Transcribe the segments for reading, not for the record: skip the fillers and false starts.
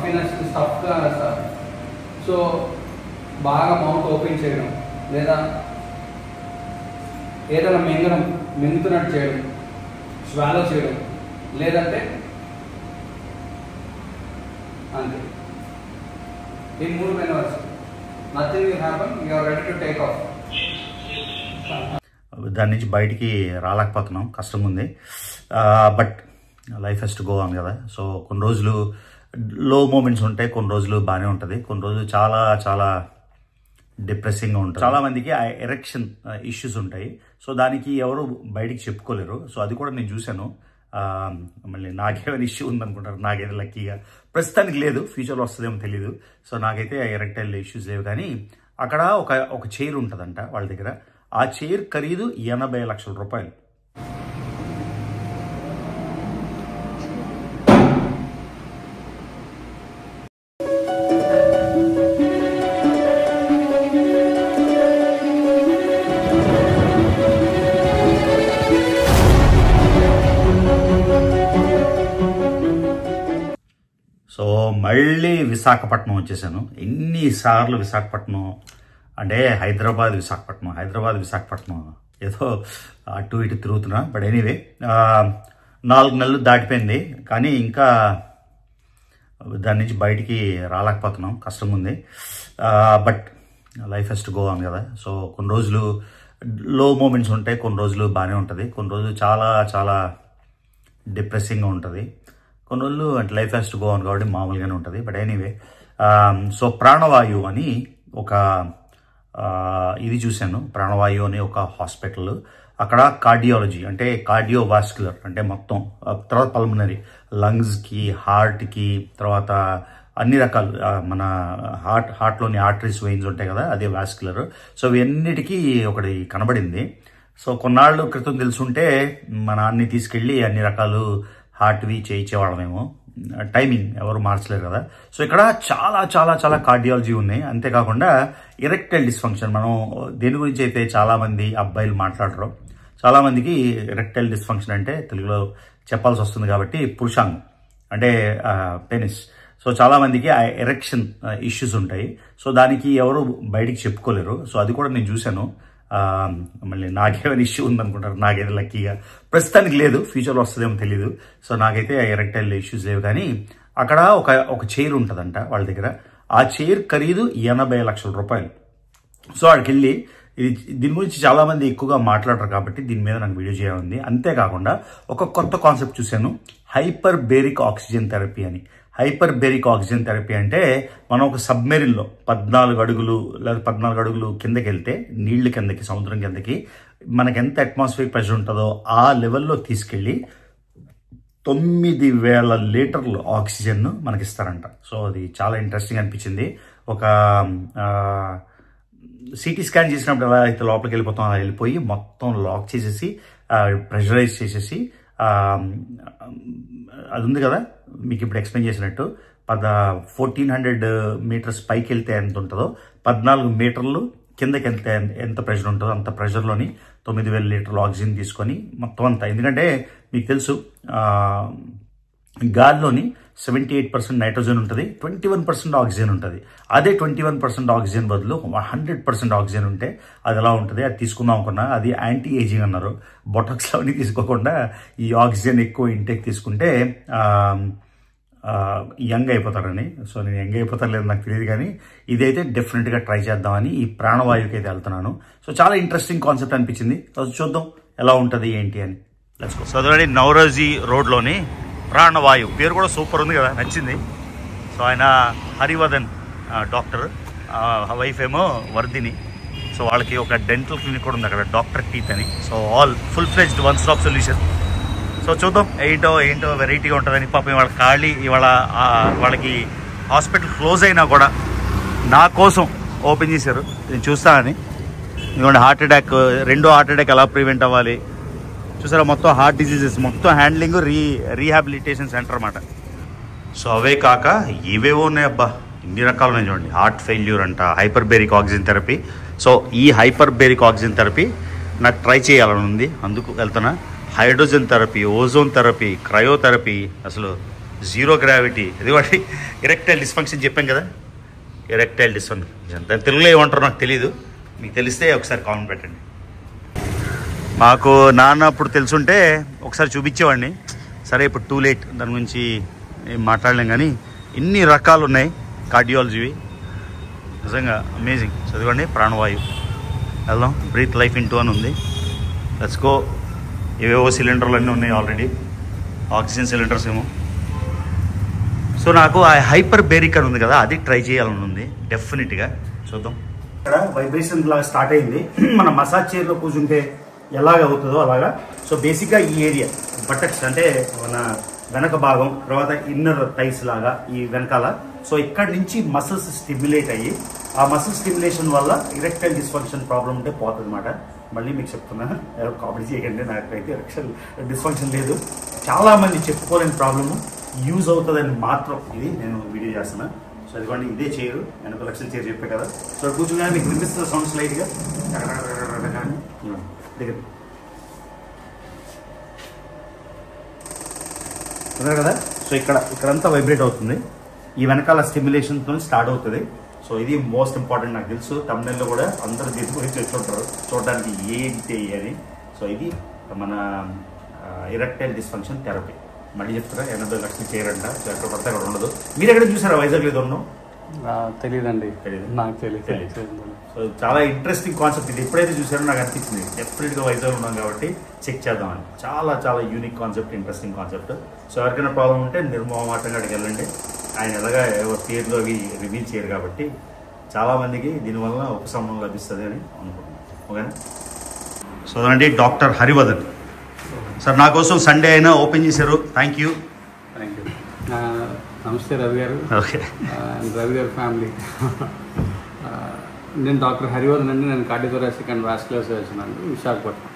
స్టఫీనెస్ స్టఫ్గా so బాగా mouth open చేయడం లేదా ఏదైనా మింగుతున్నట్టు చేయడం, స్వాలో చేయడం, లేదంటే అంతే. ఈ 3 main words. Nothing will happen, you are ready to take off. దాని నుంచి బయటికి రాలేకపోతున్నాం, కష్టంగా ఉంది. But life has to go on కదా. సో కొన్ని రోజులు లో మూమెంట్స్ ఉంటాయి, కొన్ని రోజులు బాగానే ఉంటుంది, కొన్ని రోజులు చాలా చాలా డిప్రెసింగ్గా ఉంటుంది. చాలా మందికి ఆ ఎరెక్షన్ ఇష్యూస్ ఉంటాయి. సో దానికి ఎవరు బయటికి చెప్పుకోలేరు. సో అది కూడా నేను చూశాను. మళ్ళీ నాకేమైనా ఇష్యూ ఉందనుకుంటారు, నాకైతే లక్కీగా ప్రస్తుతానికి లేదు, ఫ్యూచర్లో వస్తుందేమో తెలీదు. సో నాకైతే ఎరెక్టైల్ ఇష్యూస్ లేవు. కానీ అక్కడ ఒక చైర్ ఉంటుందంట వాళ్ళ దగ్గర. ఆ చైర్ ఖరీదు 80 లక్షల రూపాయలు. సో మళ్ళీ విశాఖపట్నం వచ్చేసాను. ఎన్నిసార్లు విశాఖపట్నం అంటే హైదరాబాద్ విశాఖపట్నం ఏదో అటు ఇటు తిరుగుతున్నా. బట్ ఎనీవే 4 నెలలు దాటిపోయింది, కానీ ఇంకా దాని నుంచి బయటికి రాలేకపోతున్నాం, కష్టంగా ఉంది. But life has to go on కదా. సో కొన్ని రోజులు లో మూమెంట్స్ ఉంటాయి, కొన్ని రోజులు బాగానే ఉంటుంది, కొన్ని రోజులు చాలా చాలా డిప్రెసింగ్గా ఉంటుంది, కొన్ని రోజులు అంటే life has to go on కాబట్టి మామూలుగానే ఉంటుంది. బట్ ఎనీవే సో ప్రాణవాయు అని ఒక ఇది చూశాను. ప్రాణవాయు అనే ఒక హాస్పిటల్. అక్కడ కార్డియాలజీ అంటే కార్డియోవాస్కులర్ అంటే మొత్తం, తర్వాత పల్మనరీ లంగ్స్కి, హార్ట్కి, తర్వాత అన్ని రకాలు మన హార్ట్లోని ఆర్టరీస్, వెయిన్స్ ఉంటాయి కదా, అదే వాస్కులర్. సో ఇవన్నిటికీ ఒకటి కనబడింది. సో కొన్నాళ్ళు క్రితం తెలుసుంటే మా నాన్ని తీసుకెళ్ళి అన్ని రకాలు హార్ట్వి చేయించేవాళ్ళమేమో. టైమింగ్ ఎవరు మార్చలేరు కదా. సో ఇక్కడ చాలా చాలా చాలా కార్డియాలజీ ఉన్నాయి. అంతేకాకుండా ఎరెక్టైల్ డిస్ఫంక్షన్, మనం దేని గురించి అయితే చాలామంది అబ్బాయిలు మాట్లాడరు, చాలామందికి ఎరెక్టైల్ డిస్ఫంక్షన్ అంటే తెలుగులో చెప్పాల్సి వస్తుంది కాబట్టి పురుషాంగం అంటే పెనిస్. సో చాలామందికి ఆ ఎరెక్షన్ ఇష్యూస్ ఉంటాయి. సో దానికి ఎవరు బయటికి చెప్పుకోలేరు. సో అది కూడా నేను చూశాను. మళ్ళీ నాకేమైనా ఇష్యూ ఉందనుకుంటారు, నాకైతే లక్కీగా ప్రస్తుతానికి లేదు, ఫ్యూచర్లో వస్తుందేమో తెలీదు. సో నాకైతే ఎరెక్టైల్ ఇష్యూస్ లేవు. కానీ అక్కడ ఒక చైర్ ఉంటుందంట వాళ్ళ దగ్గర. ఆ చైర్ ఖరీదు 80 లక్షల రూపాయలు. సో అక్కడికి వెళ్ళి దీని గురించి చాలామంది ఎక్కువగా మాట్లాడరు కాబట్టి దీని మీద నాకు వీడియో చేయాలి. అంతేకాకుండా ఒక కొత్త కాన్సెప్ట్ చూశాను, హైపర్ బేరిక్ ఆక్సిజన్ థెరపీ అని. హైపర్ బేరిక్ ఆక్సిజన్ థెరపీ అంటే మనం ఒక సబ్మెరీన్లో 14 అడుగులు లేదా 14 అడుగులు కిందకి వెళ్తే, నీళ్లు కిందకి, సముద్రం కిందకి మనకి ఎంత అట్మాస్ఫియర్ ప్రెషర్ ఉంటుందో ఆ లెవెల్లో తీసుకెళ్ళి 9,000 లీటర్లు ఆక్సిజన్ మనకిస్తారంట. సో అది చాలా ఇంట్రెస్టింగ్ అనిపించింది. ఒక సిటీ స్కాన్ చేసినప్పుడు ఎలా అయితే లోపలికి వెళ్ళిపోతాం అలా వెళ్ళిపోయి మొత్తం లాక్ చేసేసి ప్రెషరైజ్ చేసేసి, అది ఉంది కదా మీకు ఇప్పుడు ఎక్స్ప్లెయిన్ చేసినట్టు, 1400 మీటర్స్ పైకి వెళ్తే ఎంత ఉంటుందో 14 మీటర్లు కిందకి వెళ్తే ఎంత ప్రెషర్ ఉంటుందో అంత ప్రెషర్లోని 9,000 లీటర్లు ఆక్సిజన్ తీసుకొని మొత్తం అంతా. ఎందుకంటే మీకు తెలుసు గాలిలోని 78% నైట్రోజన్ ఉంటుంది, 21% ఆక్సిజన్ ఉంటుంది. అదే 21% ఆక్సిజన్ బదులు 100% ఆక్సిజన్ ఉంటే అది ఎలా ఉంటుంది, అది తీసుకుందాం అనుకున్నా. అది యాంటీ ఏజింగ్ అన్నారు. బొటాక్స్ అవన్నీ తీసుకోకుండా ఈ ఆక్సిజన్ ఎక్కువ ఇంటేక్ తీసుకుంటే యంగ్ అయిపోతారని. సో నేను యంగ్ అయిపోతాను లేదు నాకు తెలియదు, కానీ ఇదైతే డెఫినెట్గా ట్రై చేద్దామని ఈ ప్రాణవాయువుకి అయితే వెళ్తున్నాను. సో చాలా ఇంట్రెస్టింగ్ కాన్సెప్ట్ అనిపించింది. చూద్దాం ఎలా ఉంటుంది ఏంటి అని. Let's go. సో అదే నవరోజీ రోడ్లోని ప్రాణవాయు, పేరు కూడా సూపర్ ఉంది కదా, నచ్చింది. సో ఆయన హరివర్ధన్ డాక్టర్, వైఫ్ ఏమో వర్ధిని. సో వాళ్ళకి ఒక డెంటల్ క్లినిక్ కూడా ఉంది అక్కడ, డాక్టర్ టీత్ అని. So all full fledged one stop solution. So చూద్దాం ఏంటో వెరైటీగా ఉంటుందని. పాపం ఇవాళ ఖాళీ, ఇవాళ వాళ్ళకి హాస్పిటల్ క్లోజ్ అయినా కూడా నా కోసం ఓపెన్ చేశారు, నేను చూస్తానని. ఇదిగోండి హార్ట్ అటాక్, రెండో హార్ట్ అటాక్ ఎలా ప్రివెంట్ అవ్వాలి చూసారా, మొత్తం హార్ట్ డిసీజెస్ మొత్తం హ్యాండ్లింగ్, రీహాబిలిటేషన్ సెంటర్ అన్నమాట. సో అవే కాక ఇవేవో ఉన్నాయి అబ్బా, ఇన్ని రకాలు ఉన్నాయి చూడండి. హార్ట్ ఫెయిల్యూర్ అంట, hyper baric oxygen therapy. So ఈ హైపర్ బేరిక్ ఆక్సిజన్ థెరపీ నాకు ట్రై చేయాలని ఉంది, అందుకు వెళ్తున్నా. Hydrogen therapy, ozone therapy, cryotherapy, అసలు జీరో గ్రావిటీ. ఇది వాటి ఎరెక్టైల్ డిస్ఫంక్షన్ చెప్పాం కదా, ఎరెక్టైల్ డిస్ఫంక్షన్. దాని తెలుగులో ఏమంటారో నాకు తెలియదు, మీకు తెలిస్తే ఒకసారి కామెంట్ పెట్టండి. మాకు నాన్న అప్పుడు తెలుసుంటే ఒకసారి చూపించేవాడిని. సరే ఇప్పుడు టూ లేట్, దాని గురించి ఏం మాట్లాడలేం. కానీ ఇన్ని రకాలు ఉన్నాయి కార్డియాలజీవి, నిజంగా అమేజింగ్. చదవండి, ప్రాణవాయు వెళ్దాం. బ్రీత్ లైఫ్ ఇంటూ అని ఉంది. Let's go. ఏవేవో సిలిండర్లు అన్నీ ఉన్నాయి ఆల్రెడీ, ఆక్సిజన్ సిలిండర్స్ ఏమో. సో నాకు ఆ హైపర్ బేరిక్ అని ఉంది కదా, అది ట్రై చేయాలని ఉంది డెఫినెట్గా. చూద్దాం. ఇక్కడ వైబ్రేషన్ లాగా స్టార్ట్ అయింది. మన మసాజ్ చైర్లో కూర్చుంటే ఎలాగ అవుతుందో అలాగా. సో బేసిక్గా ఈ ఏరియా బటక్స్ అంటే మన వెనక భాగం, తర్వాత ఇన్నర్ థైస్ లాగా ఈ వెనకాల. సో ఇక్కడ నుంచి మసిల్స్ స్టిమ్యులేట్ అయ్యి, ఆ మసిల్ స్టిమ్యులేషన్ వల్ల ఇరెక్టైల్ డిస్ఫంక్షన్ ప్రాబ్లం ఉంటే పోతుంది అనమాట. మళ్ళీ మీకు చెప్తున్నా, కామెడీ చేయకండి, నాకైతే ఎరెక్టైల్ డిస్ఫంక్షన్ లేదు. చాలామంది చెప్పుకోలేని ప్రాబ్లము యూజ్ అవుతుందని మాత్రం ఇది నేను వీడియో చేస్తున్నా. సో అదిగోండి, ఇదే చైర్, 80 లక్షల చైర్ చెప్పే కదా. సో కూర్చుని మీకు వినిపిస్తుంది సౌండ్ స్లైట్గా దగ్గర కదా. సో ఇక్కడంతా వైబ్రేట్ అవుతుంది, ఈ వెనకాల స్టిమ్యులేషన్తో స్టార్ట్ అవుతుంది. సో ఇది మోస్ట్ ఇంపార్టెంట్. నాకు తెలుసు తమిళలో కూడా అందరూ దీని గురించి వచ్చుంటారు చూడడానికి ఏంటి అని. సో ఇది మన ఇరెక్టైల్ డిస్ఫంక్షన్ థెరపీ. మళ్ళీ చెప్తారా, 80 లక్షలు చేయరంట. సో ఎక్కడ పడితే అక్కడ ఉండదు. మీరు ఎక్కడ చూసారా వైజాగ్ ఏదో ఉన్నాం? తెలియదండి, నాకు తెలియదు. సో చాలా ఇంట్రెస్టింగ్ కాన్సెప్ట్ ఇది. ఎప్పుడైతే చూసారో నాకు అనిపించింది డెఫినెట్గా వైజాగ్ ఉన్నాం కాబట్టి చెక్ చేద్దామని. చాలా చాలా unique concept, interesting concept. So ఎవరికైనా ప్రాబ్లం ఉంటే నిర్మోహమాటంగా అక్కడికి వెళ్ళండి. ఆయన ఎలాగా పేర్లు అవి రివీల్ చేయరు కాబట్టి చాలామందికి దీనివల్ల ఉపశమనం లభిస్తుంది అని అనుకుంటున్నాను. ఓకేనా? సో అండి, డాక్టర్ హరివర్ధన్ సార్ నా కోసం సండే అయినా ఓపెన్ చేశారు. Thank you. నమస్తే రవి గారు. ఓకే, రవి గారి ఫ్యామిలీ. నేను డాక్టర్ హరివర్ధన్ అండి. నేను కార్డియోథొరాసిక్ అండ్ వాస్కులర్ సర్జన్ అండి, విశాఖపట్నం.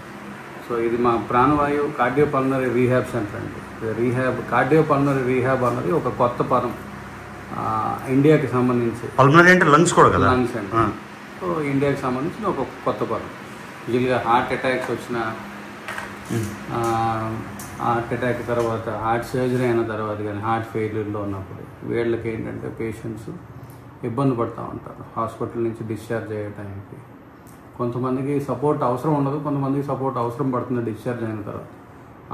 సో ఇది మా ప్రాణవాయు కార్డియోపల్మనరీ రీహాబ్ సెంటర్ అండి. కార్డియోపల్మనరీ రీహాబ్ అన్నది ఒక కొత్త పదం ఇండియాకి సంబంధించి. పల్మనరీ అంటే లంగ్స్ కూడా కదా? లంగ్స్ అండి. సో ఇండియాకి సంబంధించిన ఒక కొత్త పదం. యూజువల్గా హార్ట్ అటాక్స్ వచ్చిన, హార్ట్ అటాక్ తర్వాత, హార్ట్ సర్జరీ అయిన తర్వాత కానీ, హార్ట్ ఫెయిల్యూర్లో ఉన్నప్పుడు వీళ్ళకి ఏంటంటే పేషెంట్స్ ఇబ్బంది పడుతూ ఉంటారు హాస్పిటల్ నుంచి డిశ్చార్జ్ అయ్యే టైంకి. కొంతమందికి సపోర్ట్ అవసరం ఉండదు, కొంతమందికి సపోర్ట్ అవసరం పడుతుంది డిశ్చార్జ్ అయిన తర్వాత.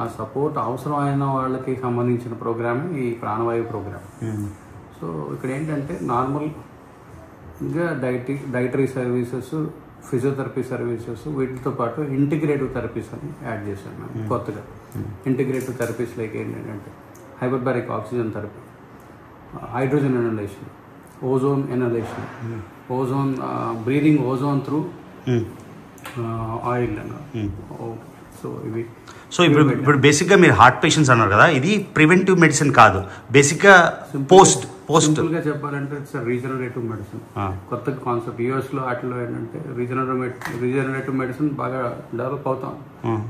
ఆ సపోర్ట్ అవసరం అయిన వాళ్ళకి సంబంధించిన ప్రోగ్రామే ఈ ప్రాణవాయు ప్రోగ్రామ్. సో ఇక్కడ ఏంటంటే నార్మల్గా డైటరీ సర్వీసెస్, ఫిజియోథెరపీ సర్వీసెస్, వీటితో పాటు ఇంటిగ్రేటివ్ థెరపీస్ అని యాడ్ చేశాను మేము కొత్తగా. ఇంటిగ్రేటివ్ థెరపీస్ లైక్ ఏంటంటే hyperbaric oxygen therapy, hydrogen inhalation, ozone inhalation, ozone breathing ozone through oil అన్న. సో ఇవి. సో ఇప్పుడు బేసిక్గా మీరు హార్ట్ పేషెంట్స్ అన్నారు కదా, ఇది ప్రివెంటివ్ మెడిసిన్ కాదు, బేసిక్గా పోస్ట్ సింపుల్గా చెప్పాలంటే ఇట్స్ రీజనరేటివ్ మెడిసిన్. కొత్త కాన్సెప్ట్ యూఎస్లో వాటిలో ఏంటంటే రీజనరేటివ్ మెడిసిన్ బాగా డెవలప్ అవుతాం.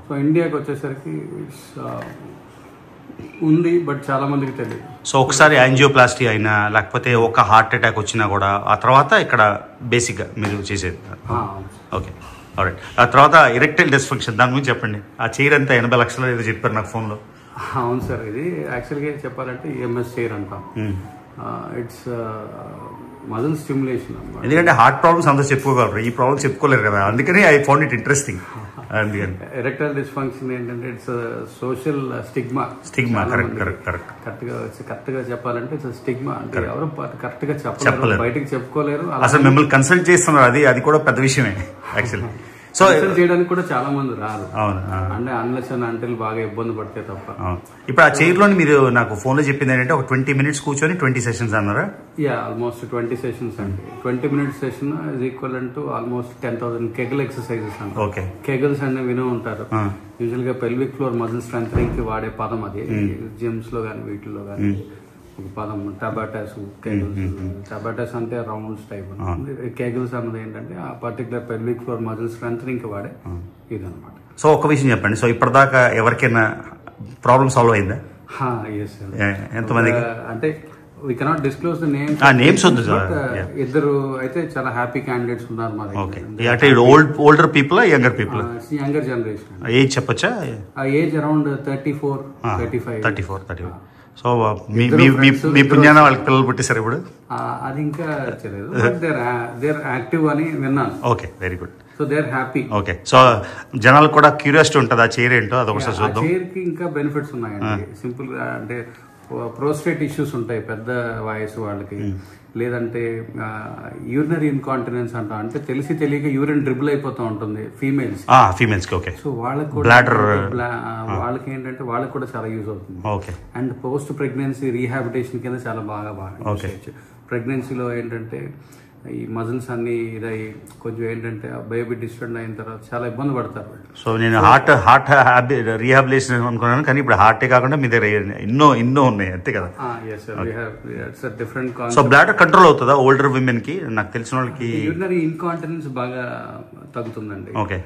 సో ఇండియాకి వచ్చేసరికి ఇట్స్ ఉంది, బట్ చాలా మందికి తెలియదు. సో ఒకసారి యాంజియోప్లాస్టీ అయినా లేకపోతే ఒక హార్ట్ అటాక్ వచ్చినా కూడా ఆ తర్వాత ఇక్కడ బేసిక్గా మీరు చేసేది. Okay, alright. ఆ తర్వాత ఇరెక్టైల్ డిస్ఫంక్షన్ దాని గురించి చెప్పండి. ఆ చైర్ అంతా 80 లక్షలు ఏదో చెప్పారు నాకు ఫోన్లో. అవును సార్, ఇది యాక్చువల్గా చెప్పాలంటే ఈఎంఎస్ చైర్ అంటాం. ఇట్స్ మజిల్ స్టిమ్యులేషన్ అన్నమాట. ఎందుకంటే హార్ట్ ప్రాబ్లమ్స్ అందరూ చెప్పుకోగలరు, ఈ ప్రాబ్లమ్స్ చెప్పుకోలేరు కదా, అందుకని I found it interesting. Erectile dysfunction ఏంటంటే ఇట్స్ సోషల్ స్టిగ్మా. కరెక్ట్ గా చెప్పాలంటే ఇట్స్ స్టిగ్మా. అంటే ఎవరు కరెక్ట్ గా చెప్పలేరు, బయటకు చెప్పుకోలేరు. అసలు మిమ్మల్ని కన్సల్ట్ చేస్తున్నారు, అది కూడా పెద్ద విషయమే యాక్చువల్లీ. సో చేయడానికి కూడా చాలా మంది రారు. అంటే అన్లెస్ అండ్ అంటిల్ బాగా ఇబ్బంది పడితే తప్ప. ఇప్పుడు ఆ చైర్ లో మీరు నాకు ఫోన్ లో చెప్పింది ఏంటంటే ఒక 20 minutes కూర్చొని 20 sessions అన్నారా? ఆల్మోస్ట్ 20 sessions అండి. 20 minutes session is equal to almost 10,000 Kegel exercises అండి. ఓకే, కెగల్స్ అనే వినే ఉంటారు. యూజువల్ గా పెల్విక్ ఫ్లోర్ మజిల్ స్ట్రెంథనింగ్ కి వాడే పదం అది. జిమ్స్ లో కానీ వీటిల్లో కానీ ఒక పదం టబాటాస్, కేగిల్స్. టబాటాస్ అంటే రౌండ్స్ టైప్. కేగిల్స్ అన్నది ఏంటంటే ఆ particular pelvic floor muscle strengthening కి వాడే ఇదన్నమాట. సో ఒక విషయం చెప్పండి, సో ఇప్పటిదాకా ఎవరికైనా ప్రాబ్లమ్ సాల్వ్ అయిందా? ఎంతమందికి అంటే we cannot disclose the names. Names వద్దు సార్. ఇద్దరు అయితే చాలా హ్యాపీ క్యాండిడేట్స్ ఉన్నారు మా దగ్గర. ఓకే, అంటే older people, younger people? Younger generation. Age చెప్పొచ్చా? ఆ ఏజ్ అరౌండ్ 34, 35. సో మీ పుణ్యాన వాళ్ళకి పిల్లలు పుట్టేశారు ఇప్పుడు? అది ఇంకా తెలియదు, బట్ దేర్ యాక్టివ్ అని విన్నాను. Okay, very good. So they are happy. Okay, so జనాలకు కూడా క్యూరియాసిటీ ఉంటుంది ఆ చైర్ ఏంటో, అది ఒకసారి చూద్దాం. చైర్ కి ఇంకా బెనిఫిట్స్ ఉన్నాయండి. సింపుల్ గా అంటే ప్రోస్టేట్ ఇష్యూస్ ఉంటాయి పెద్ద వయసు వాళ్ళకి, లేదంటే యూరినరీ ఇన్కాంటినెన్స్ అంట, అంటే తెలిసి తెలియక యూరిన్ డ్రిబుల్ అయిపోతూ ఉంటుంది ఫీమేల్స్ కి. ఓకే, సో వాళ్ళకి కూడా వాళ్ళకి ఏంటంటే వాళ్ళకి కూడా చాలా యూజ్ అవుతుంది. Okay, and post pregnancy rehabilitation కింద చాలా బాగా ప్రెగ్నెన్సీలో ఏంటంటే ఈ మజిల్స్ అన్ని ఇదై కొంచెం ఏంటంటే బేబీ డిస్టర్బ్ అయిన తర్వాత చాలా ఇబ్బంది పడతారు. సో నేను హార్ట్ రీహాబిలేషన్ అనుకున్నాను, కానీ ఇప్పుడు హార్టే కాకుండా మీ దగ్గర ఎన్నో ఉన్నాయి అంతే కదా? డిఫరెంట్. సో బ్లాడర్ కంట్రోల్ అవుతుందా ఓల్డర్ విమెన్ కి? నాకు తెలిసిన వాళ్ళకి యూరినరీ ఇన్కాంటినెన్స్ బాగా తగ్గుతుందండి. ఓకే,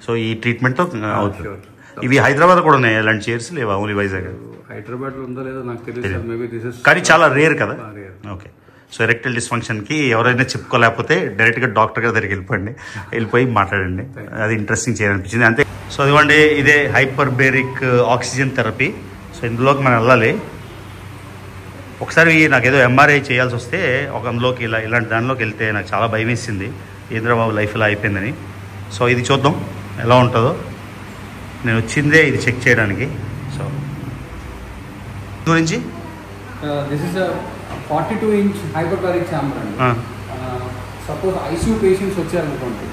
సో ఈ ట్రీట్మెంట్ తో అవుతుంది. ఇవి హైదరాబాద్ కూడా ఉన్నాయి ఇలాంటి చైర్స్, లేవా ఓన్లీ వైజాగ్? హైదరాబాద్ లో ఉందో లేదో నాకు తెలియదు, మేబీ దిస్ ఇస్, కానీ చాలా రేర్ కదా. ఓకే, సో ఎరెక్టైల్ డిస్ఫంక్షన్కి ఎవరైనా చెప్పుకోలేకపోతే డైరెక్ట్గా డాక్టర్ గారి దగ్గరికి వెళ్ళిపోయి మాట్లాడండి. అది ఇంట్రెస్టింగ్ చేయాలనిపించింది అంతే. సో అదిగోండి, ఇదే హైపర్బేరిక్ ఆక్సిజన్ థెరపీ. సో ఇందులోకి మనం వెళ్ళాలి. ఒకసారి నాకు ఏదో ఎంఆర్ఐ చేయాల్సి వస్తే అందులోకి ఇలాంటి దానిలోకి వెళ్తే నాకు చాలా భయం వేసింది, ఇంద్రబాబు లైఫ్ ఇలా అయిపోయిందని. సో ఇది చూద్దాం ఎలా ఉంటుందో. నేను వచ్చిందే ఇది చెక్ చేయడానికి. సో గురించి this is 42-inch hyperbaric chamber అండి. సపోజ్ ఐసీయూ పేషెంట్స్ వచ్చారనుకోండి,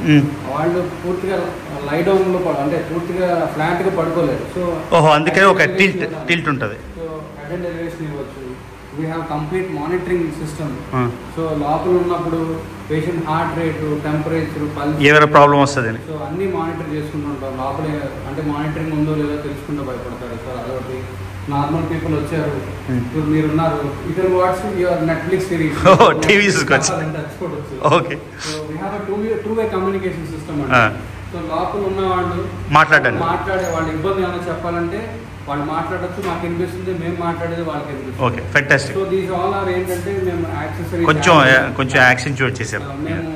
వాళ్ళు పూర్తిగా లై డౌన్ లో అంటే పూర్తిగా ఫ్లాట్ గా పడుకోలేరు. సో అందుకే ఒక టిల్ట్ ఉంటుంది. సో హెడ్ ఎలివేషన్ ఇవ్వచ్చు. We have complete monitoring system. So లోపల ఉన్నప్పుడు patient heart rate, temperature, pulse, ఏమైనా ప్రాబ్లం వస్తుంది, సో అన్ని మానిటర్ చేసుకుంటుంటాం. లోపల అంటే మానిటరింగ్ ఉందో లేదో తెలుసుకుంటూ భయపడతారు. సో అదొకటి. నార్మల్ పీపుల్ వచ్చారు, ఇప్పుడు మీరున్నారు, ఇక్కడ what's your Netflix series, TV చూసుకోవచ్చు. Okay, so we have a two-way communication system అండి. సో లోపల ఉన్న వాళ్ళు మాట్లాడే వాళ్ళు ఇబ్బంది ఏమైనా చెప్పాలంటే వాళ్ళు మాట్లాడచ్చు, మాకు వినిపిస్తుంది, మేము మాట్లాడేది వాళ్ళకి వినిపిస్తుంది. Okay, fantastic. So these all are ఏంటంటే మేము యాక్సెసరీ కొంచెం యాక్సెంచుయేట్ చేశారు. మేము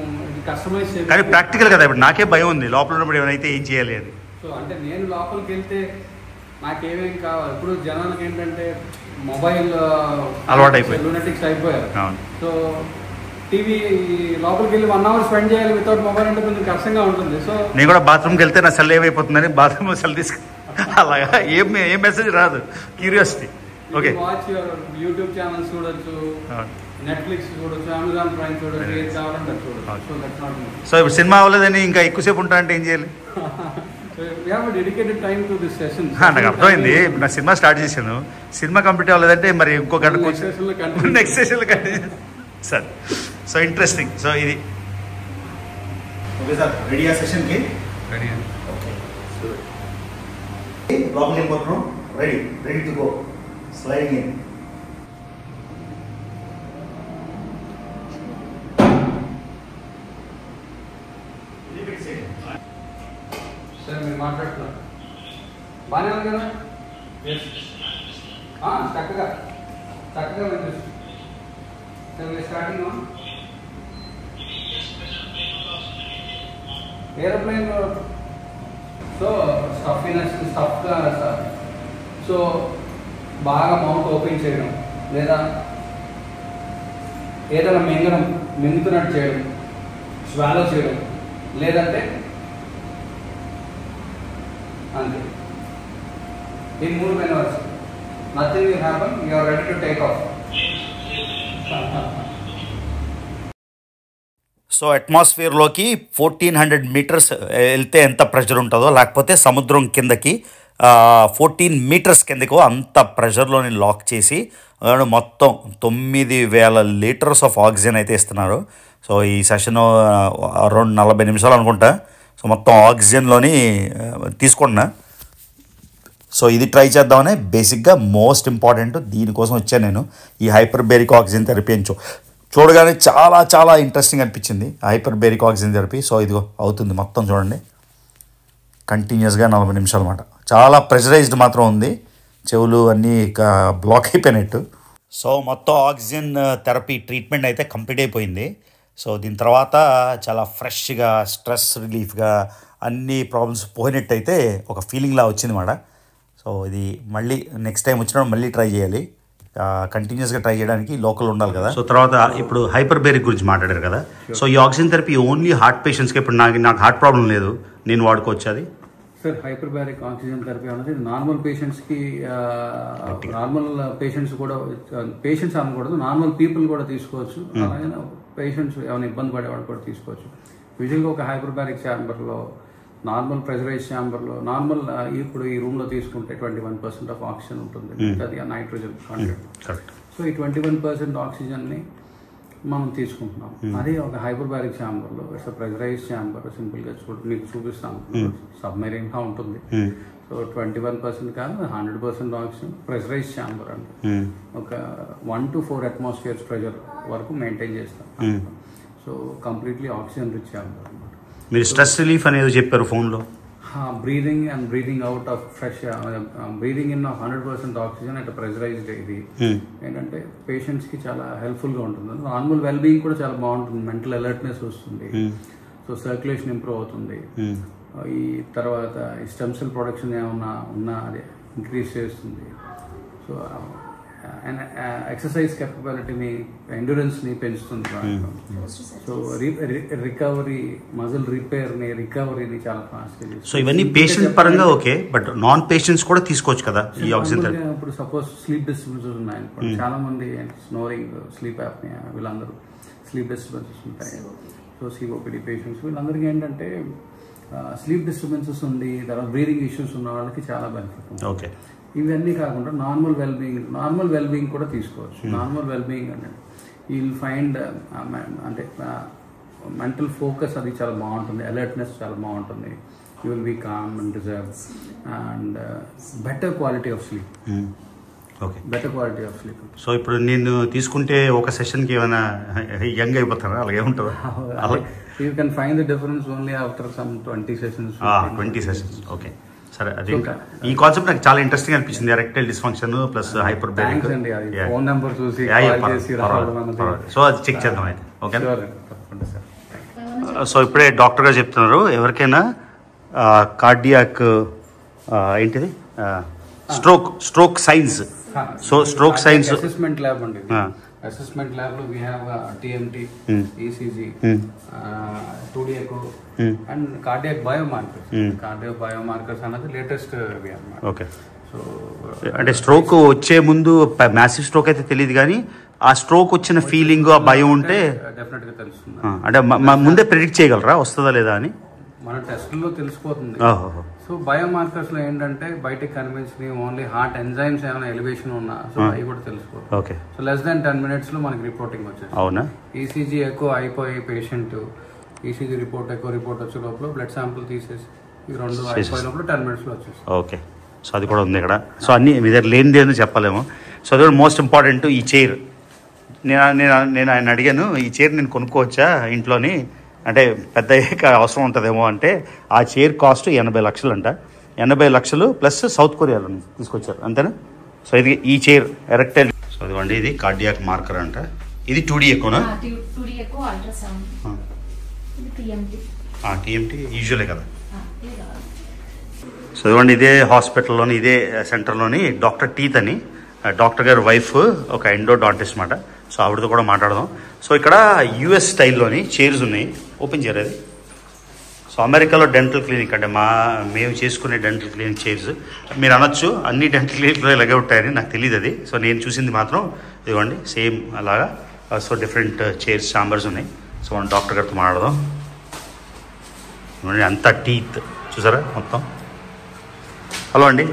కస్టమైజ్ చేయాలి, కానీ ప్రాక్టికల్ కదా. ఇప్పుడు నాకే భయం ఉంది లోపల ఉన్నప్పుడు ఏమైనా ఏం చేయాలి అని. సో అంటే నేను లోపలికి వెళ్తే నాకేమేం కావాలి. ఇప్పుడు జనానికి ఏంటంటే మొబైల్ అలవాటు అయిపోయి లూనటిక్స్ అయిపోయారు. సో టీవీ లోపలికి వెళ్ళి 1 hour స్పెండ్ చేయాలి వితౌట్ మొబైల్ అంటే కొంచెం కష్టంగా ఉంటుంది. సో నేను కూడా బాత్రూమ్కి వెళ్తే నా సెల్ ఏమైపోతుందని బాత్రూమ్ సెల్ తీసుకు అలాగా ఏం మెసేజ్ రాదు, curiosity. Okay, watch YouTube channels చూడొచ్చు, నెట్ఫ్లిక్స్ చూడొచ్చు, అమెజాన్ ప్రైమ్ చూడొచ్చు, ఏది కావాలంటే చూడొచ్చు. సో ఇప్పుడు సినిమా అవ్వలేదని ఇంకా ఎక్కువసేపు ఉంటా అంటే ఏం చేయాలి? నాకు అర్థమైంది. నా సినిమా స్టార్ట్ చేశాను, సినిమా కంప్లీట్ అవ్వలేదంటే మరి ఇంకో గంట నెక్స్ట్ సెషన్లో continue. Sir, so interesting. So ఇది ఓకే సార్, రెడీ ఆ సెషన్కి? రెడీ. లోపలికి వెళ్ళిపోతున్నాం. Ready to go. Sliding in. Sir మీరు మాట్లాడుతున్నారు బాగానే ఉంది కదా? చక్కగా వినిపిస్తుంది సార్. మీరు స్టార్టింగ్ ఏరోప్లేన్. సో స్టఫ్గా సార్. సో బాగా మౌత్ ఓపెన్ చేయడం, లేదా ఏదైనా మింగుతున్నట్టు చేయడం, స్వాలో చేయడం, లేదంటే అంతే. ఈ 3 maneuvers. Nothing will happen. You are ready to take off. So అట్మాస్ఫియర్లోకి 1400 meters వెళ్తే ఎంత ప్రెషర్ ఉంటుందో, లేకపోతే సముద్రం కిందకి 14 meters కిందకు అంత ప్రెషర్లో లాక్ చేసి మొత్తం 9000 liters ఆఫ్ ఆక్సిజన్ అయితే ఇస్తున్నారు. సో ఈ సెషన్ అరౌండ్ 40 నిమిషాలు అనుకుంటా. సో మొత్తం ఆక్సిజన్లోని తీసుకుంటున్నా. సో ఇది ట్రై చేద్దామనే బేసిక్గా మోస్ట్ ఇంపార్టెంట్ దీనికోసం వచ్చాను నేను, ఈ హైపర్బేరిక్ ఆక్సిజన్ థెరపీ అని చూడగానే చాలా చాలా ఇంట్రెస్టింగ్ అనిపించింది హైపర్బేరిక్ ఆక్సిజన్ థెరపీ. సో ఇదిగో అవుతుంది మొత్తం చూడండి, కంటిన్యూస్గా 40 నిమిషాలు అన్నమాట. చాలా ప్రెషరైజ్డ్ మాత్రం ఉంది, చెవులు అన్నీ బ్లాక్ అయిపోయినట్టు. సో మొత్తం ఆక్సిజన్ థెరపీ ట్రీట్మెంట్ అయితే కంప్లీట్ అయిపోయింది. సో దీని తర్వాత చాలా ఫ్రెష్గా, స్ట్రెస్ రిలీఫ్గా, అన్ని ప్రాబ్లమ్స్ పోయినట్టు అయితే ఒక ఫీలింగ్లా వచ్చింది మాట. సో ఇది మళ్ళీ నెక్స్ట్ టైం వచ్చినప్పుడు మళ్ళీ ట్రై చేయాలి. కంటిన్యూస్గా ట్రై చేయడానికి లోకల్ ఉండాలి కదా. సో తర్వాత ఇప్పుడు హైపర్ బేరిక్ గురించి మాట్లాడారు కదా. సో ఈ ఆక్సిజన్ థెరపీ ఓన్లీ హార్ట్ పేషెంట్స్కి, ఇప్పుడు నాకు హార్ట్ ప్రాబ్లం లేదు, నేను వాడుకోవచ్చు అది? Sir hyper baric oxygen therapy అనేది నార్మల్ పేషెంట్స్కి, నార్మల్ పేషెంట్స్ కూడా, పేషెంట్స్ అనకూడదు, నార్మల్ పీపుల్ కూడా తీసుకోవచ్చు. అలాగే పేషెంట్స్ ఏమైనా ఇబ్బంది పడేవాళ్ళు కూడా తీసుకోవచ్చు. యూజువల్గా ఒక హైపర్ బ్యారిక్ ఛాంబర్లో, నార్మల్ ప్రెజరైజ్ ఛాంబర్లో, నార్మల్ ఇప్పుడు ఈ రూమ్లో తీసుకుంటే 21% ఆఫ్ ఆక్సిజన్ ఉంటుంది, అది నైట్రోజన్ కాంటెంట్. సో ఈ 21% ఆక్సిజన్ని మనం తీసుకుంటున్నాం. అదే ఒక హైపర్ బ్యారిక్ ఛాంబర్లో, ఇట్స్ ప్రెజరైజ్ ఛాంబర్, సింపుల్గా మీకు చూపిస్తాను, సబ్మెరీన్గా ఉంటుంది. సో 21% కాదు, 100% ఆక్సిజన్ ప్రెజరైజ్ ఛాంబర్ అంటే ఒక 1 to 4 atmospheres ప్రెజర్ వరకు మెయింటైన్ చేస్తాం. So completely oxygen rich chamber అనమాట. మీరు స్ట్రెస్ రిలీఫ్ అనేది చెప్పారు ఫోన్లో. Breathing and breathing out of fresh, breathing in 100% oxygen at pressurised. ఇది ఏంటంటే పేషెంట్స్కి చాలా హెల్ప్ఫుల్గా ఉంటుంది. నార్మల్ వెల్బీయింగ్ కూడా చాలా బాగుంటుంది, మెంటల్ అలర్ట్నెస్ వస్తుంది, సో సర్క్యులేషన్ ఇంప్రూవ్ అవుతుంది. ఈ తర్వాత ఈ స్టెమ్ సెల్ ప్రొడక్షన్ ఏమన్నా ఉన్నా అది ఇంక్రీజ్ చేస్తుంది. సో ఎక్సర్సైజ్ కెపబిలిటీని, ఎండ్యూరెన్స్ని పెంచుతుంది. సో రికవరీ, మజిల్ రిపేర్ని, రికవరీని చాలా ఫాస్ట్గా చేస్తుంది. సో ఇవన్నీ పేషెంట్ పరంగా ఓకే, బట్ నాన్ పేషెంట్స్ కూడా తీసుకోవచ్చు కదా ఈ ఆక్సిజన్ థెరపీ? ఇప్పుడు సపోజ్ స్లీప్ డిస్టర్బెన్సెస్ ఉన్నాయి, చాలా మంది స్నోరింగ్, స్లీప్ యాప్నియా, వీళ్ళందరూ స్లీప్ డిస్టర్బెన్సెస్ ఉంటాయి. సో సిఓపిడి పేషెంట్స్ వీళ్ళందరికీ ఏంటంటే స్లీప్ డిస్టర్బెన్సెస్ ఉంది, తర్వాత బ్రీదింగ్ ఇష్యూస్ ఉన్న వాళ్ళకి చాలా బెనిఫిట్ ఉంది. ఓకే. ఇవన్నీ కాకుండా నార్మల్ వెల్బీయింగ్ కూడా తీసుకోవచ్చు. నార్మల్ వెల్బీయింగ్ అంటే యూ విల్ ఫైండ్ అంటే మెంటల్ ఫోకస్ అది చాలా బాగుంటుంది, అలర్ట్నెస్ చాలా బాగుంటుంది. You will be calm and reserve and better quality of sleep. Okay, better quality of sleep. So ఇప్పుడు నేను తీసుకుంటే ఒక సెషన్కి ఏమైనా యంగ్ అయిపోతారా, అలాగే ఉంటుందా? You can find the difference only after some 20 sessions. 20 sessions. Okay, సరే. అది ఈ కాన్సెప్ట్ నాకు చాలా ఇంట్రెస్టింగ్ అనిపించింది, erectile dysfunction plus hyperbaric. Phone number చూసి సో అది చెక్ చేద్దాం అయితే. ఓకే. సో ఇప్పుడే డాక్టర్ గారు చెప్తున్నారు, ఎవరికైనా కార్డియాక్ ఏంటిది stroke signs. So stroke signs assessment lab అండి. అసెస్మెంట్ ల్యాబ్ లో we have TMT, ECG, 2D echo and cardiac biomarkers. Cardiac biomarkers అనేది లేటెస్ట్ అన్నమాట. ఓకే. సో అంటే స్ట్రోక్ వచ్చే ముందు మ్యాసివ్ స్ట్రోక్ అయితే తెలియదు, కానీ ఆ స్ట్రోక్ వచ్చిన ఫీలింగ్, ఆ భయం ఉంటే డెఫినెట్ గా తెలుస్తుంది. అంటే ముందే ప్రిడిక్ట్ చేయగలరా వస్తుందా లేదా అని? మన టెస్ట్లో తెలిసిపోతుంది. సో బయోమార్కర్స్ లో ఏంటంటే బయటకు కనిపించిన ఓన్లీ హార్ట్ ఎంజైమ్స్ ఏమైనా ఎలివేషన్ ఉన్నా, సో అవి కూడా తెలిసిపోతుంది. Okay. So less than 10 minutes లో మనకి రిపోర్టింగ్ వచ్చేది. అవునా? ECG ఎక్కువ అయిపోయి పేషెంట్ ECG రిపోర్ట్ వచ్చే లోపల బ్లడ్ శాంపుల్ తీసేసి ఈ రెండు అయిపోయే లోపల 10 minutes లో వచ్చేసి. ఓకే. సో అది కూడా ఉంది ఇక్కడ. సో అన్ని మీ దగ్గర లేనిది అని చెప్పలేము. సో అది కూడా మోస్ట్ ఇంపార్టెంట్. ఈ చైర్ నేను ఆయన అడిగాను, ఈ చైర్ నేను కొనుక్కోవచ్చా ఇంట్లోని, అంటే పెద్ద అవసరం ఉంటుందేమో అంటే, ఆ చైర్ కాస్ట్ 80 లక్షలు అంట. 80 లక్షలు ప్లస్ సౌత్ కొరియాలో తీసుకొచ్చారు, అంతేనా? సో ఇది ఈ చైర్ ఎరెక్టైల్. సో ఇదిగోండి, ఇది కార్డియాక్ మార్కర్ అంట. ఇది 2D ఎకోనా? TMT యూజువలే కదా. సో ఇదిగోండి, ఇదే హాస్పిటల్లోని, ఇదే సెంటర్లోని డాక్టర్ టీత్ అని, డాక్టర్ గారి వైఫ్ ఒక ఎండోడాంటిస్ట్ అన్నమాట. సో ఆవిడతో కూడా మాట్లాడదాం. సో ఇక్కడ US స్టైల్లోని చైర్స్ ఉన్నాయి. ఓపెన్ చేయరు అది. సో అమెరికాలో డెంటల్ క్లినిక్ అంటే మేము చేసుకునే డెంటల్ క్లినిక్ చైర్స్. మీరు అనొచ్చు అన్ని డెంటల్ క్లినిక్లో ఇలాగే ఉంటాయని, నాకు తెలియదు అది. సో నేను చూసింది మాత్రం ఇదిగోండి సేమ్ అలాగా. సో డిఫరెంట్ చైర్స్, ఛాంబర్స్ ఉన్నాయి. సో మనం డాక్టర్ గారితో మాట్లాడదాం. అంతా టీత్ చూసారా మొత్తం. హలో అండి.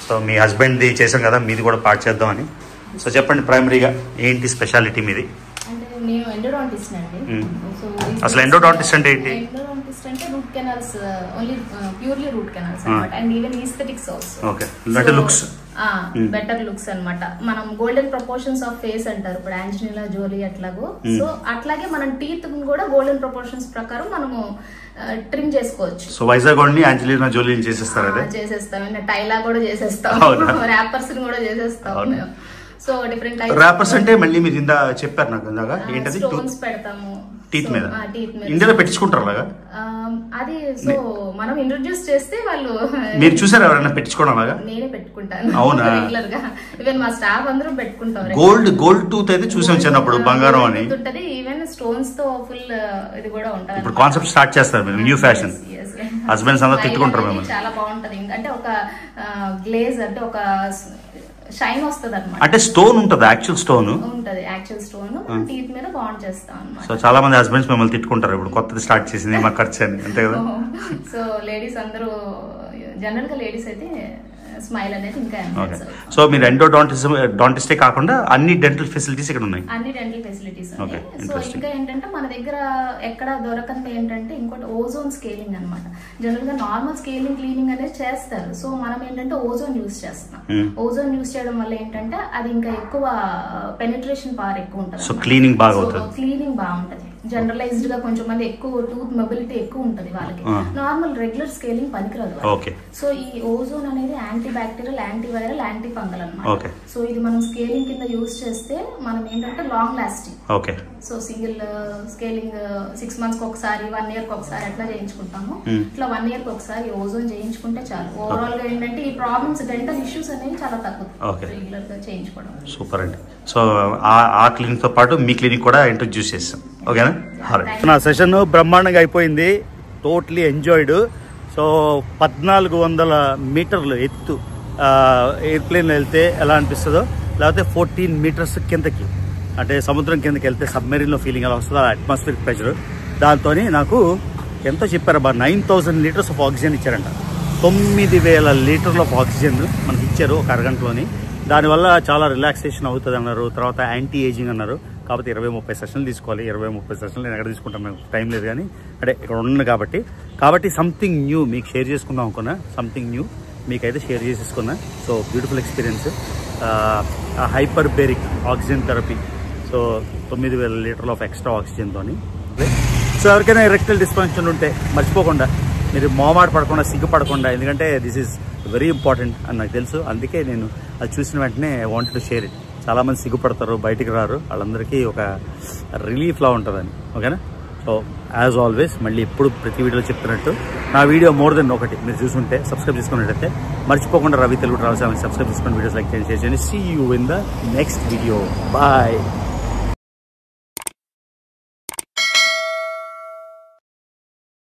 సో మీ హస్బెండ్ది చేశాం కదా, మీది కూడా పార్ట్ చేద్దామని. సో చెప్పండి, ప్రైమరీగా ఏంటి స్పెషాలిటీ మీది? నేను ఎండోడాంటిస్ట్ అండి. అసలు ఎండోడాంటిస్ట్ అంటే ఏంటి? ఎండోడాంటిస్ట్ అంటే root canals, only purely root canals అన్నమాట. And even aesthetics also. Okay, అంటే లుక్స్, బెటర్ లుక్స్ అన్నమాట. మనం గోల్డెన్ ప్రపోర్షన్స్ ఆఫ్ ఫేస్ అంటారు ఇప్పుడు యాంజెలినా జోలీ అట్లాగో. సో అట్లాగే మనం టీత్ కూడా గోల్డెన్ ప్రపోర్షన్స్ ప్రకారం మనము ట్రిమ్ చేసుకోవచ్చు. సో వైజాగ్ యాంజెలినా జోలీ చేసేస్తారు, చేసేస్తాం. టైలా కూడా చేసేస్తాం, ర్యాపర్స్ కూడా చేసేస్తాం. So different types. ర్యాపర్స్ అంటే మళ్ళీ మీరు ఇందా చెప్పారు నాకు ఇందాక, ఏంటది? స్టోన్స్ పెడతాము, టీత్ మీద ఇండియాలో పెట్టించుకుంటారు అలాగా? అది సో మనం ఇంట్రొడ్యూస్ చేస్తే వాళ్ళు. మీరు చూసారు ఎవరైనా పెట్టుకోవడం అలాగా? నేనే పెట్టుకుంటాను. అవునా? రెగ్యులర్ గా ఈవెన్ మా స్టాఫ్ అందరూ పెట్టుకుంటారు. గోల్డ్ టూత్ అయితే చూసాం చిన్నప్పుడు, బంగారం అని ఉంటది. ఈవెన్ స్టోన్స్ తో ఫుల్ ఇది కూడా ఉంటది. ఇప్పుడు కాన్సెప్ట్ స్టార్ట్ చేస్తారు మీరు, న్యూ ఫ్యాషన్. హస్బెండ్స్ అందరూ తిట్టుకుంటారు మేము. చాలా బాగుంటది. అంటే ఒక గ్లేజ్ అంటే ఒక షైన్ వస్తుంది అనమాట. అంటే స్టోన్ ఉంటది, యాక్చువల్ స్టోన్ ఉంటది. యాక్చువల్ స్టోన్ టీత్ మీద బాండ్ చేస్తాం అన్నమాట. సో చాలా మంది హస్బెండ్స్ మిమ్మల్ని తిట్టుకుంటారు ఇప్పుడు కొత్తది స్టార్ట్ చేసింది మా ఖర్చు అని, అంతే కదా? సో లేడీస్ అందరూ జనరల్ గా లేడీస్ అయితే స్మైల్ అనేది ఇంకా. సో మీరు ఎండోడాంటిస్టే కాకుండా అన్ని డెంటల్ ఫెసిలిటీస్ ఇక్కడ ఉన్నాయి? అన్ని డెంటల్ ఫెసిలిటీస్ ఉన్నాయి. సో ఇంకా ఏంటంటే మన దగ్గర ఎక్కడ దొరకంది ఏంటంటే ఇంకోటి ఓజోన్ స్కేలింగ్ అనమాట. జనరల్ గా నార్మల్ స్కేలింగ్ క్లీనింగ్ అనేది చేస్తారు. సో మనం ఏంటంటే ఓజోన్ యూస్ చేస్తాం. ఓజోన్ యూస్ చేయడం వల్ల ఏంటంటే అది ఇంకా ఎక్కువ పెనిట్రేషన్ పవర్ ఎక్కువ ఉంటుంది. సో క్లీనింగ్ బాగా అవుతుంది. క్లీనింగ్ బాగుంటది. జనరలైజ్డ్ గా కొంచెం మంది ఎక్కువ టూత్ మొబిలిటీ ఎక్కువ ఉంటది వాళ్ళకి. నార్మల్ రెగ్యులర్ స్కేలింగ్ పనికిరాదు. సో ఈ ఓజోన్ అనేది anti bacterial, anti viral, anti fungal అనమాట. సో ఇది మనం స్కేలింగ్ కింద యూజ్ చేస్తే మనం ఏంటంటే long lasting. So single scaling 6 months కి ఒకసారి, 1 year కి ఒకసారి అట్లా చేయించుకుంటాము. ఇట్లా 1 year కి ఒకసారి ఓజోన్ చేయించుకుంటే చాలు. ఓవరాల్ గా ఏంటంటే ఈ ప్రాబ్లమ్స్, డెంటల్ ఇష్యూస్ అనేవి చాలా తగ్గుతాయి రెగ్యులర్ గా చేయించుకోవడం. సూపర్ అండి. సో ఆ క్లినిక్ తో పాటు మీ క్లినిక్ కూడా ఇంట్రొడ్యూస్ చేస్తాం. ఓకేనా? నా సెషన్ బ్రహ్మాండంగా అయిపోయింది. Totally enjoyed. సో 1400 మీటర్లు ఎత్తు ఎయిర్ప్లేన్ వెళ్తే ఎలా అనిపిస్తుందో, లేకపోతే 14 meters కిందకి అంటే సముద్రం కిందకి వెళ్తే సబ్మెరీన్లో ఫీలింగ్ ఎలా వస్తుందో, అట్మాస్ఫియర్ ప్రెషర్ దాంతో నాకు ఎంతో చెప్పారు బా 9000 liters ఆఫ్ ఆక్సిజన్ ఇచ్చారంట. 9000 లీటర్ల ఆఫ్ ఆక్సిజన్ మనకి ఇచ్చారు ఒక అరగంటలోని. దానివల్ల చాలా రిలాక్సేషన్ అవుతుంది అన్నారు. తర్వాత యాంటీ ఏజింగ్ అన్నారు. కాబట్టి 20-30 సెషన్లు తీసుకోవాలి. 20-30 సెషన్లు నేను ఎక్కడ తీసుకుంటాను, నాకు టైం లేదు. కానీ అంటే ఇక్కడ ఉన్నాను కాబట్టి సంథింగ్ న్యూ మీకు షేర్ చేసుకుందాం అనుకున్నా. సంథింగ్ న్యూ మీకైతే షేర్ చేసేసుకున్నా. So beautiful experience. Hyperbaric oxygen therapy. So 9000 లీటర్ల ఆఫ్ ఎక్స్ట్రా ఆక్సిజన్తో. సో ఎవరికైనా ఎరెక్టల్ డిస్ఫంక్షన్ ఉంటే మర్చిపోకుండా మీరు మొహమాట పడకుండా, సిగ్గుపడకుండా, ఎందుకంటే దిస్ ఈజ్ వెరీ ఇంపార్టెంట్ అని నాకు తెలుసు. అందుకే నేను అది చూసిన వెంటనే వాంటెడ్ టు షేర్ ఇట్. చాలామంది సిగ్గుపడతారు, బయటికి రారు, వాళ్ళందరికీ ఒక రిలీఫ్లా ఉంటుందని. ఓకేనా? సో యాజ్ ఆల్వేస్ మళ్ళీ ఎప్పుడు ప్రతి వీడియోలో చెప్తున్నట్టు నా వీడియో మోర్ దెన్ ఒకటి మీరు చూసుంటే సబ్స్క్రైబ్ చేసుకున్నట్టయితే మర్చిపోకుండా Ravi Telugu travels channel subscribe చేసుకుని వీడియోస్ లైక్ చేయండి, షేర్ చేయండి. See you in the next video. Bye.